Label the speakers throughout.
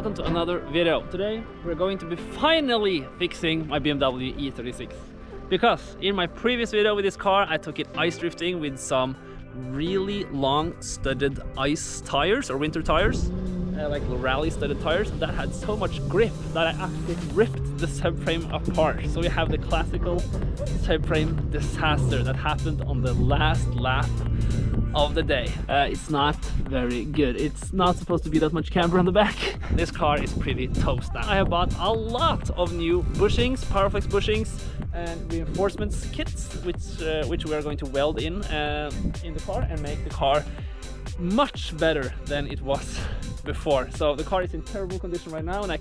Speaker 1: welcome to another video. Today we're going to be finally fixing my BMW E36. Because in my previous video with this car I took it ice drifting with some really long studded ice tires or winter tires, like rally studded tires that had so much grip that I actually ripped the subframe apart. So we have the classical subframe disaster that happened on the last lap of the day. It's not very good. It's not supposed to be that much camber on the back. This car is pretty toast now. I have bought a lot of new bushings, Powerflex bushings and reinforcements kits, which we are going to weld in the car and make the car much better than it was before. So the car is in terrible condition right now and I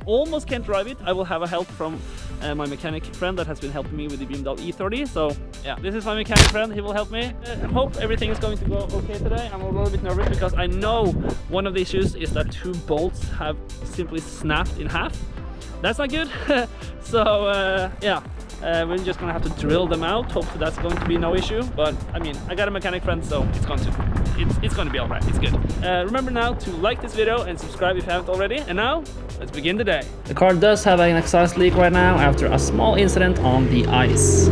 Speaker 1: almost can't drive it. I will have a help from my mechanic friend that has been helping me with the BMW E30. So yeah, this is my mechanic friend, he will help me. I hope everything is going to go okay today. I'm a little bit nervous because I know one of the issues is that two bolts have simply snapped in half. That's not good. So yeah, we're just gonna have to drill them out. Hopefully that's going to be no issue, but I mean, I got a mechanic friend, so it's going to be all right. It's good. Remember now to like this video and subscribe if you haven't already. And now let's begin the day. The car does have an exhaust leak right now after a small incident on the ice.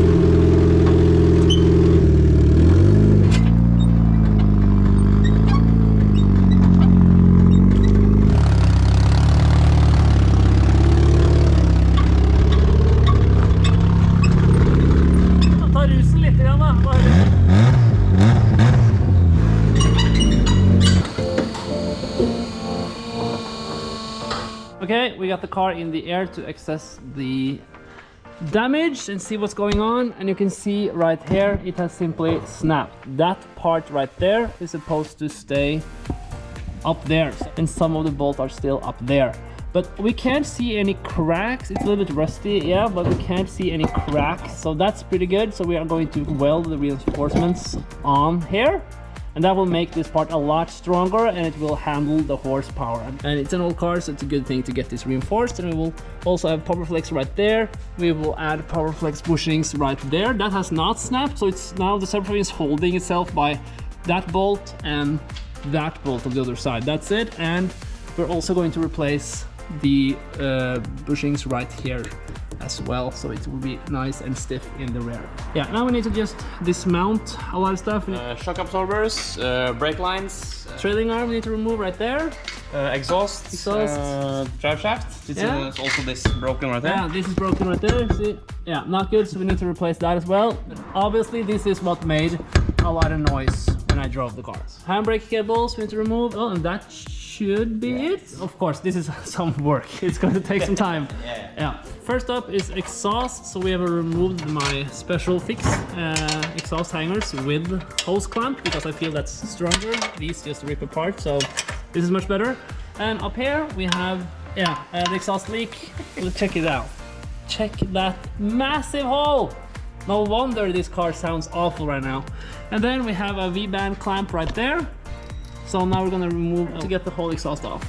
Speaker 1: Okay, we got the car in the air to access the damage and see what's going on. And you can see right here, it has simply snapped. That part right there is supposed to stay up there. And some of the bolts are still up there. But we can't see any cracks. It's a little bit rusty, yeah, but we can't see any cracks. So that's pretty good. So we are going to weld the reinforcements on here. And that will make this part a lot stronger and it will handle the horsepower. And it's an old car, so it's a good thing to get this reinforced. And we will also have Powerflex right there. We will add Powerflex bushings right there. That has not snapped, so it's now the subframe is holding itself by that bolt and that bolt on the other side. That's it. And we're also going to replace the bushings right here as well, so it will be nice and stiff in the rear. Yeah, now we need to just dismount a lot of stuff.
Speaker 2: Shock absorbers, brake lines,
Speaker 1: trailing arm we need to remove right there.
Speaker 2: Exhaust. Drive shaft. It's also this broken right there.
Speaker 1: Yeah, this is broken right there. See? Yeah, not good, so we need to replace that as well. But obviously this is what made a lot of noise when I drove the car. Handbrake cables we need to remove. Oh, and that should be it. Of course, this is some work. It's going to take some time. Yeah. First up is exhaust. So we have removed my special fix exhaust hangers with hose clamp because I feel that's stronger. These just rip apart, so this is much better. And up here we have the exhaust leak. Let's check it out. Check that massive hole. No wonder this car sounds awful right now. And then we have a V-band clamp right there. So now we're gonna remove to get the whole exhaust off.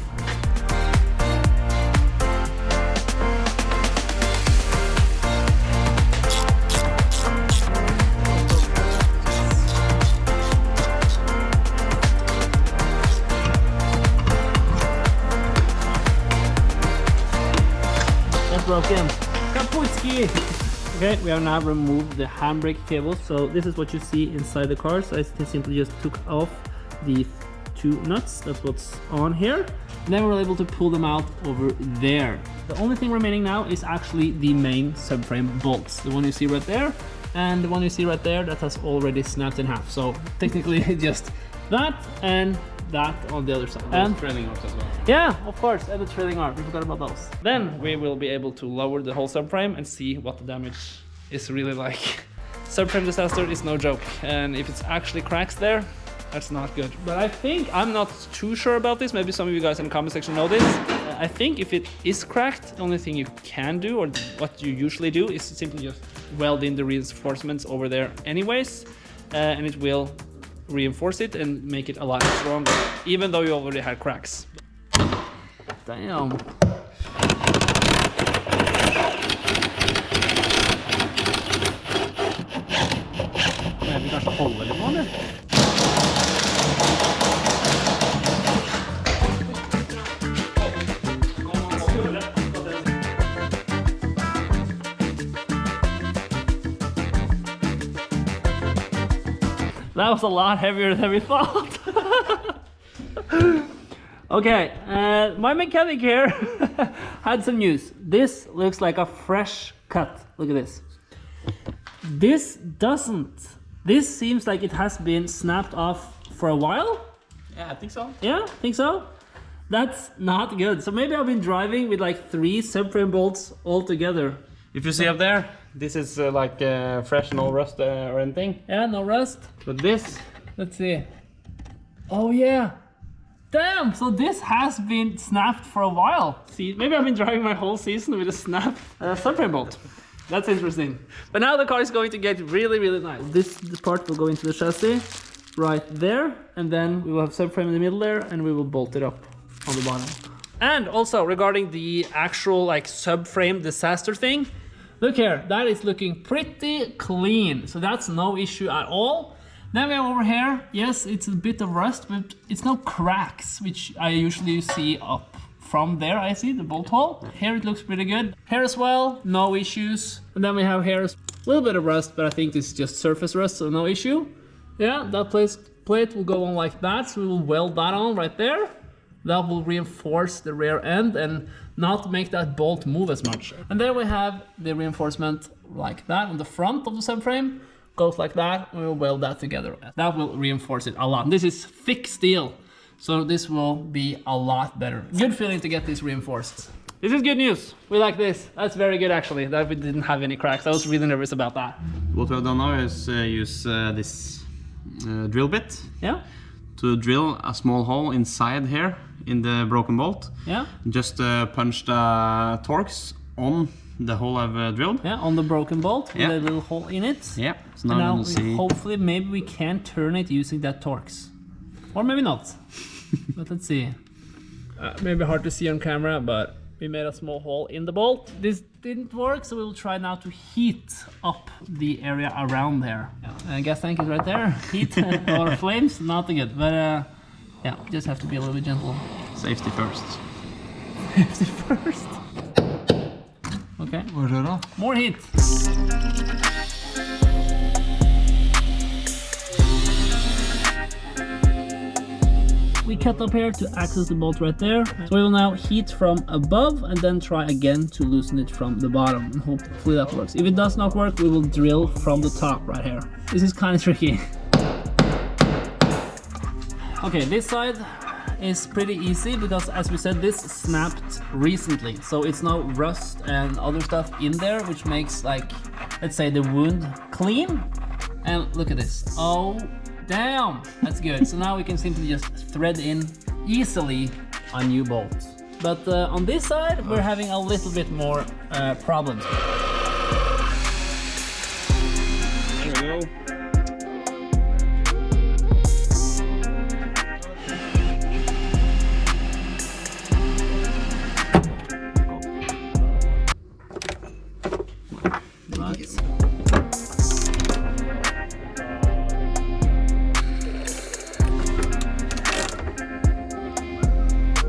Speaker 1: That's broken. Kaputski! Okay, we have now removed the handbrake cables. So this is what you see inside the car. So I simply just took off the two nuts. That's what's on here. And then we're able to pull them out over there. The only thing remaining now is actually the main subframe bolts. The one you see right there and the one you see right there that has already snapped in half. So technically just that and that on the other side. And
Speaker 2: trailing arms as well.
Speaker 1: Yeah, of course, and the trailing arm. We forgot about those. Then we will be able to lower the whole subframe and see what the damage is really like. Subframe disaster is no joke. And if it's actually cracks there, that's not good. But I think, I'm not too sure about this, maybe some of you guys in the comment section know this. I think if it is cracked, the only thing you can do, or what you usually do, is simply just weld in the reinforcements over there anyways, and it will reinforce it and make it a lot stronger, even though you already had cracks. Damn. Vi kanskje holder litt nå, eller? That was a lot heavier than we thought. Okay, my mechanic here had some news. This looks like a fresh cut. Look at this. This doesn't. This seems like it has been snapped off for a while.
Speaker 2: Yeah, I think so.
Speaker 1: Yeah, think so? That's not good. So maybe I've been driving with like 3 subframe bolts all together.
Speaker 2: If you see up there, this is like fresh, no rust or anything.
Speaker 1: Yeah, no rust.
Speaker 2: But this,
Speaker 1: Let's see. Oh yeah. Damn, so this has been snapped for a while. See, maybe I've been driving my whole season with a snapped subframe bolt. That's interesting. But now the car is going to get really, really nice. This part will go into the chassis right there, and then we will have subframe in the middle there, and we will bolt it up on the bottom. And also regarding the actual like subframe disaster thing, look here, that is looking pretty clean. So that's no issue at all. Then we have over here, yes, it's a bit of rust, but it's no cracks, which I usually see up from there. I see the bolt hole. Here it looks pretty good. Here as well, no issues. And then we have here a little bit of rust, but I think this is just surface rust, so no issue. Yeah, that plate will go on like that, so we will weld that on right there. That will reinforce the rear end and not make that bolt move as much. And then we have the reinforcement like that on the front of the subframe. Goes like that, and we'll weld that together. That will reinforce it a lot. This is thick steel, so this will be a lot better. Good feeling to get this reinforced. This is good news. We like this. That's very good actually, that we didn't have any cracks. I was really nervous about that.
Speaker 2: what we have done now is use this drill bit.
Speaker 1: Yeah?
Speaker 2: To drill a small hole inside here in the broken bolt.
Speaker 1: Yeah?
Speaker 2: Just punch the Torx on the hole I've drilled.
Speaker 1: Yeah, on the broken bolt with a little hole in it.
Speaker 2: Yeah, so
Speaker 1: And
Speaker 2: now
Speaker 1: now
Speaker 2: we'll see.
Speaker 1: hopefully maybe we can turn it using that Torx. Or maybe not. But let's see. Maybe hard to see on camera, but we made a small hole in the bolt. This didn't work, so we'll try now to heat up the area around there. Yeah, gas tank is right there. Heat or flames, not good. But yeah, just have to be a little bit gentle.
Speaker 2: Safety first.
Speaker 1: Safety first. Okay. More heat. We cut up here to access the bolt right there. So we will now heat from above and then try again to loosen it from the bottom, and hopefully that works. If it does not work, we will drill from the top right here. This is kind of tricky. Okay, this side is pretty easy because, as we said, this snapped recently, so it's no rust and other stuff in there, which makes, like, let's say the wound clean. And look at this. Oh damn, that's good. So now we can simply just thread in easily a new bolt. But on this side we're having a little bit more problems.
Speaker 2: There we go.
Speaker 1: Nice.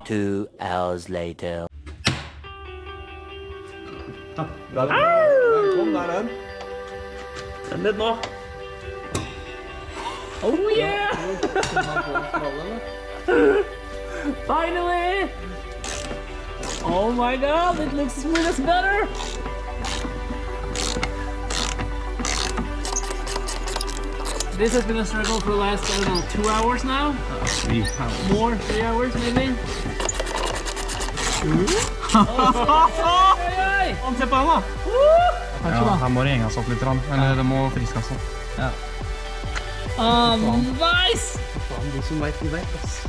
Speaker 3: 2 hours later.
Speaker 2: Kom der den.
Speaker 1: Den litt nå. Oh yeah! Finally! Oh my god, it looks as smooth as butter! This has been a struggle for the last, I don't know, 2 hours now?
Speaker 2: 3 hours.
Speaker 1: More, 3 hours maybe?
Speaker 2: Han ser på den da!
Speaker 4: Ja, her må det henges opp litt, eller det må friskes opp.
Speaker 1: Ja. Nice!
Speaker 2: Du som vet, de vet, ass.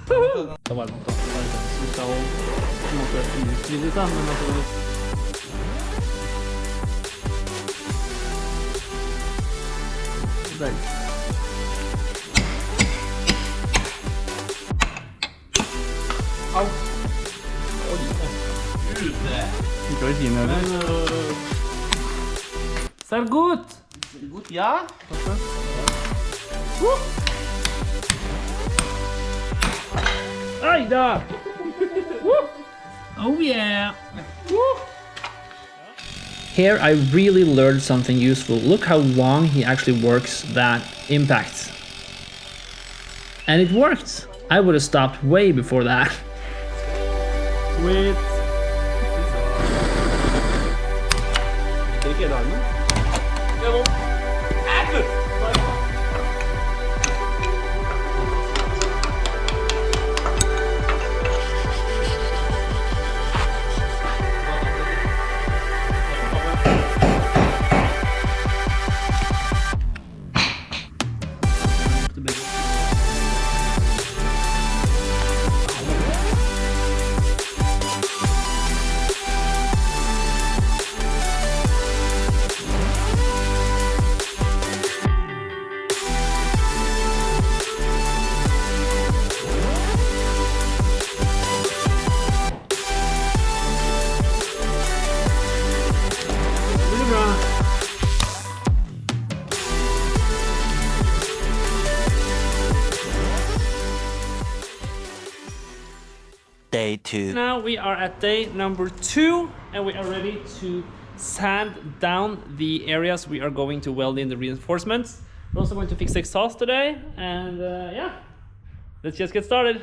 Speaker 1: Det var varmt, vi skal på en måte utvide det, men altså... Deilig.
Speaker 2: Au! Oi, gud! Ikke å kine heller.
Speaker 1: Ser godt!
Speaker 2: Godt, ja.
Speaker 1: Oi da! Oh yeah! Here I really learned something useful. Look how long he actually works that impact. And it worked. I would have stopped way before that. Sweet. Take it on.
Speaker 3: Day 2.
Speaker 1: Now we are at day number 2 and we are ready to sand down the areas we are going to weld in the reinforcements. We're also going to fix the exhaust today and yeah, let's just get started.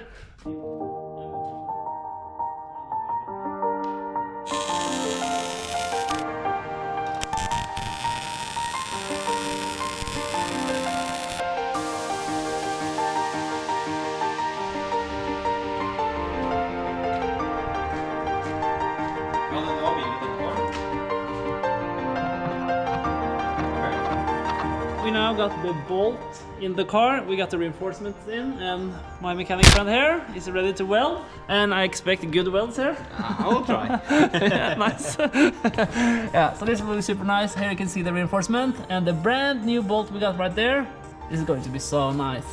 Speaker 1: We now got the bolt in the car, we got the reinforcements in, and my mechanic friend here is ready to weld, and I expect good welds here.
Speaker 2: I will try.
Speaker 1: Yeah, nice. Yeah, so this will be super nice. Here you can see the reinforcement, and the brand new bolt we got right there. This is going to be so nice.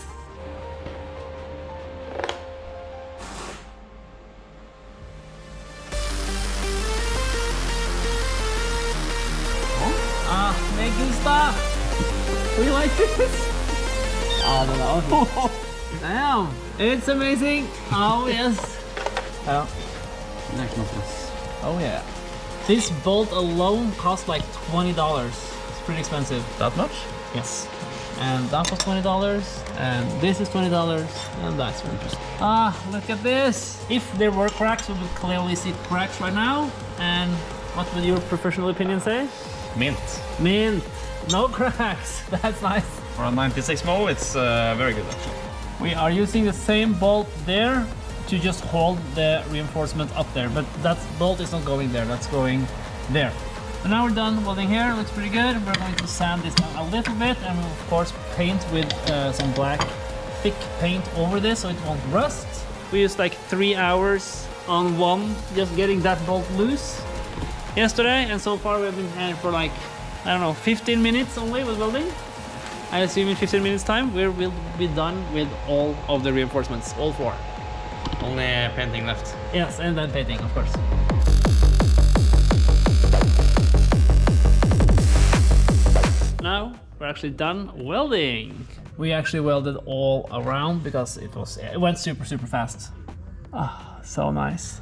Speaker 1: Ah, me gusta. We like this? I don't know. Damn, it's amazing. Oh yes. Yeah. Oh yeah. This bolt alone cost like $20. It's pretty expensive.
Speaker 2: That much?
Speaker 1: Yes. And that was $20, and this is $20, and that's very interesting. Ah, look at this. If there were cracks, we would clearly see cracks right now. And what would your professional opinion say?
Speaker 2: Mint.
Speaker 1: Mint. No cracks. That's nice.
Speaker 2: For a 96 model, it's very good actually.
Speaker 1: We are using the same bolt there to just hold the reinforcement up there, but that bolt is not going there, that's going there. So now we're done welding here, looks pretty good. We're going to sand this down a little bit, and we'll of course paint with some black thick paint over this so it won't rust. We used like 3 hours on one just getting that bolt loose yesterday, and so far we've been here for like, I don't know, 15 minutes only with welding. I assume in 15 minutes time we will be done with all of the reinforcements, all 4.
Speaker 2: Only painting left.
Speaker 1: Yes, and then painting, of course. Now we're actually done welding. We actually welded all around because it went super fast. Ah, so nice.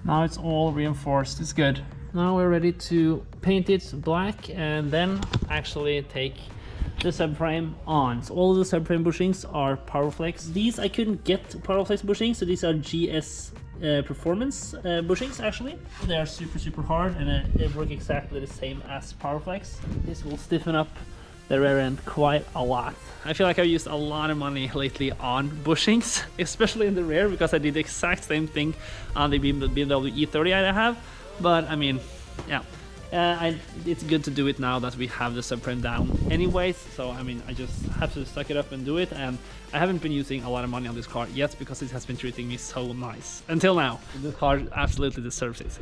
Speaker 1: Now it's all reinforced, it's good. Now we're ready to paint it black and then actually take the subframe on. So all of the subframe bushings are Powerflex. These I couldn't get Powerflex bushings, so these are GS performance bushings actually. They are super hard and they work exactly the same as Powerflex. This will stiffen up the rear end quite a lot. I feel like I've used a lot of money lately on bushings, especially in the rear, because I did the exact same thing on the BMW E30 I have. But I mean, yeah, it's good to do it now that we have the subframe down anyways. So I mean, I just have to suck it up and do it. And I haven't been using a lot of money on this car yet because it has been treating me so nice until now. This car absolutely deserves it.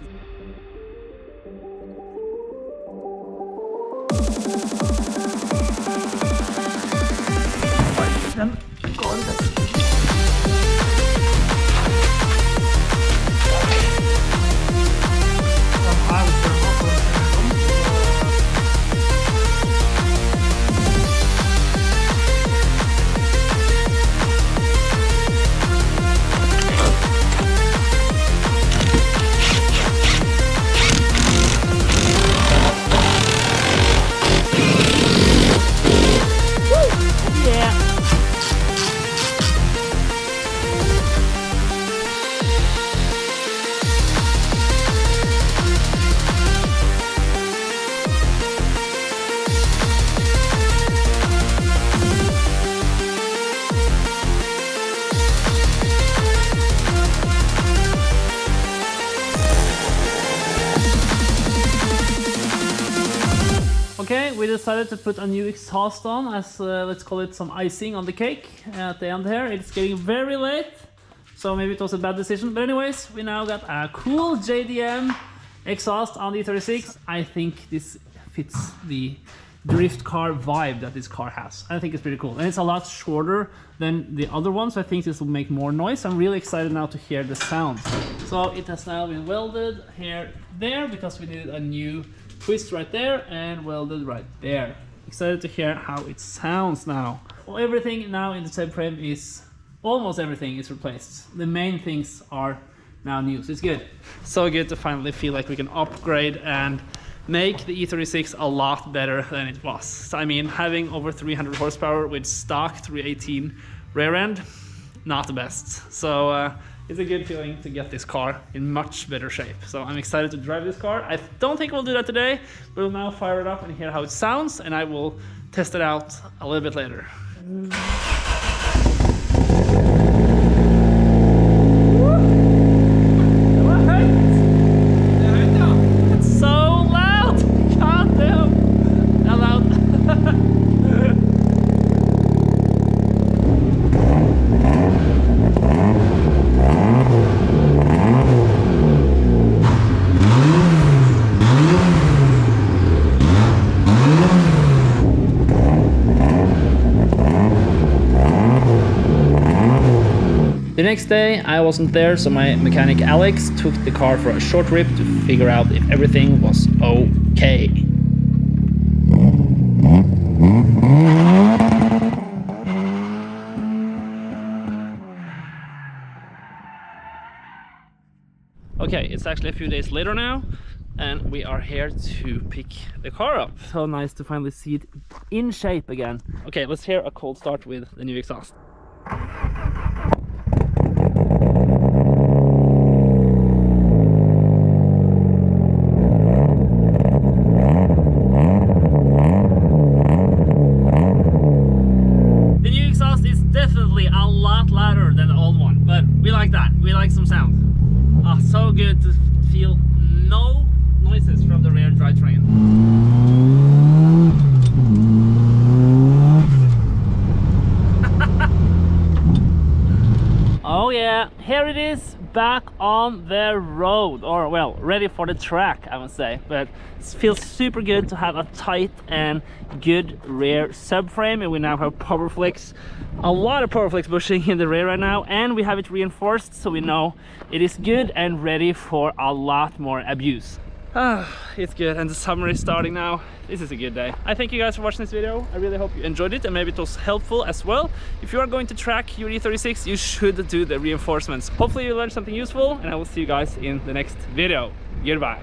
Speaker 1: we decided to put a new exhaust on as, let's call it some icing on the cake at the end here. It's getting very late, so maybe it was a bad decision. But anyways, we now got a cool JDM exhaust on the E36. I think this fits the drift car vibe that this car has. I think it's pretty cool, and it's a lot shorter than the other ones, so I think this will make more noise. I'm really excited now to hear the sound. So it has now been welded here, there, because we did a new twist right there and welded right there. Excited to hear how it sounds now. Well, everything now in the subframe is, almost everything is replaced. The main things are now new, so it's good. So good to finally feel like we can upgrade and make the E36 a lot better than it was. So, I mean, having over 300 horsepower with stock 318 rear end, not the best. So it's a good feeling to get this car in much better shape. So I'm excited to drive this car. I don't think we'll do that today. We'll now fire it up and hear how it sounds, and I will test it out a little bit later. The next day I wasn't there, so my mechanic Alex took the car for a short trip to figure out if everything was okay. Okay, it's actually a few days later now, and we are here to pick the car up. So nice to finally see it in shape again. Okay, let's hear a cold start with the new exhaust. Some sound. Oh, so good to feel no noises from the rear drivetrain. Oh yeah, here it is, back on the road, or well, ready for the track, I would say. But it feels super good to have a tight and good rear subframe, and we now have PowerFlex, a lot of PowerFlex bushing in the rear right now, and we have it reinforced, so we know it is good and ready for a lot more abuse. It's good, and the summer is starting now. This is a good day. I thank you guys for watching this video. I really hope you enjoyed it, and maybe it was helpful as well. If you are going to track your E36, you should do the reinforcements. Hopefully you learned something useful, and I will see you guys in the next video. Goodbye.